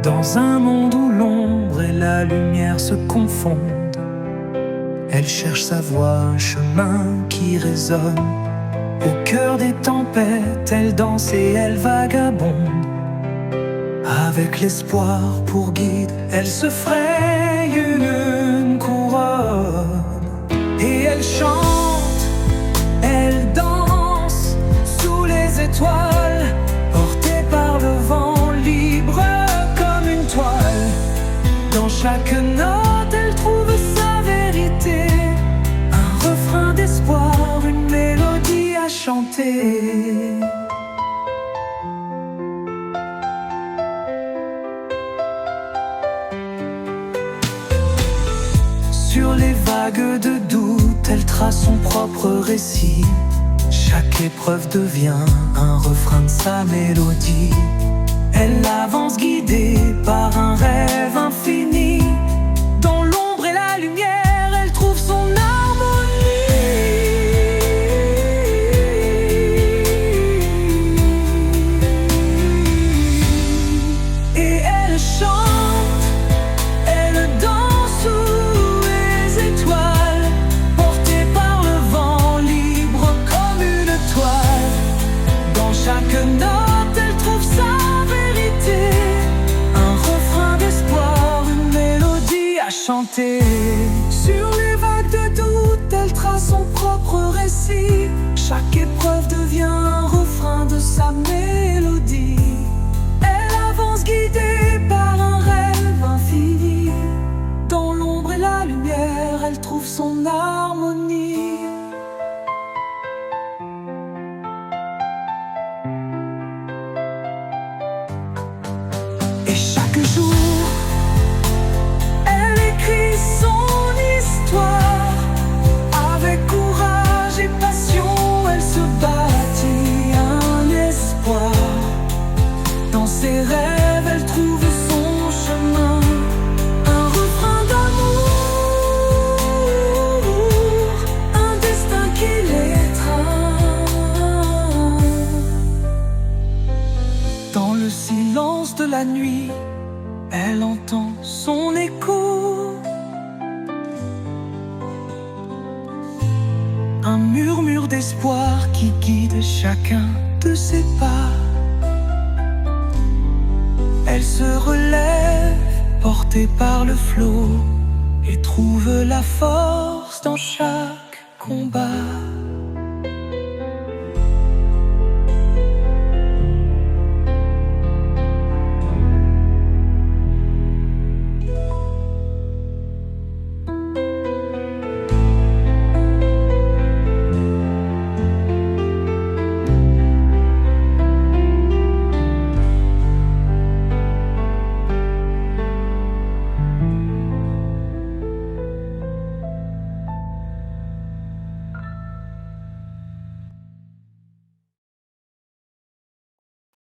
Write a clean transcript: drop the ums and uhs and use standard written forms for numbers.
Dans un monde où l'ombre et la lumière se confondent, elle cherche sa voie, un chemin qui résonne. Au cœur des tempêtes, elle danse et elle vagabonde. Avec l'espoir pour guide, elle se fraye une couronne. Et elle chante, elle danse sous les étoiles, portée par le vent, libre comme une toile. Dans chaque note, elle trouve sa vérité, un refrain d'espoir, une mélodie à chanter. Sur les vagues de doute, elle trace son propre récit. Chaque épreuve devient un refrain de sa mélodie. Elle avance guidée par un rêve infini. Dans l'ombre et la lumière, elle trouve son harmonie. Et elle chante, elle danse sous les étoiles, portée par le vent, libre comme une toile. Dans chaque note, elle trouve sa vérité, un refrain d'espoir, une mélodie à chanter. Sur les vagues de doute, elle trace son propre récit. Chaque épreuve devient un refrain de sa mélodie. Elle avance guidée par un rêve infini. Dans l'ombre et la lumière, elle trouve son harmonie. Et chaque jour, elle écrit son histoire. Avec courage et passion, elle se bâtit un espoir. Dans ses rêves, elle trouve son chemin, un refrain d'amour, un destin qui l'étreint. Dans le silence de la nuit, elle entend son écho, un murmure d'espoir qui guide chacun de ses pas. Elle se relève, portée par le flot, et trouve la force dans chaque combat.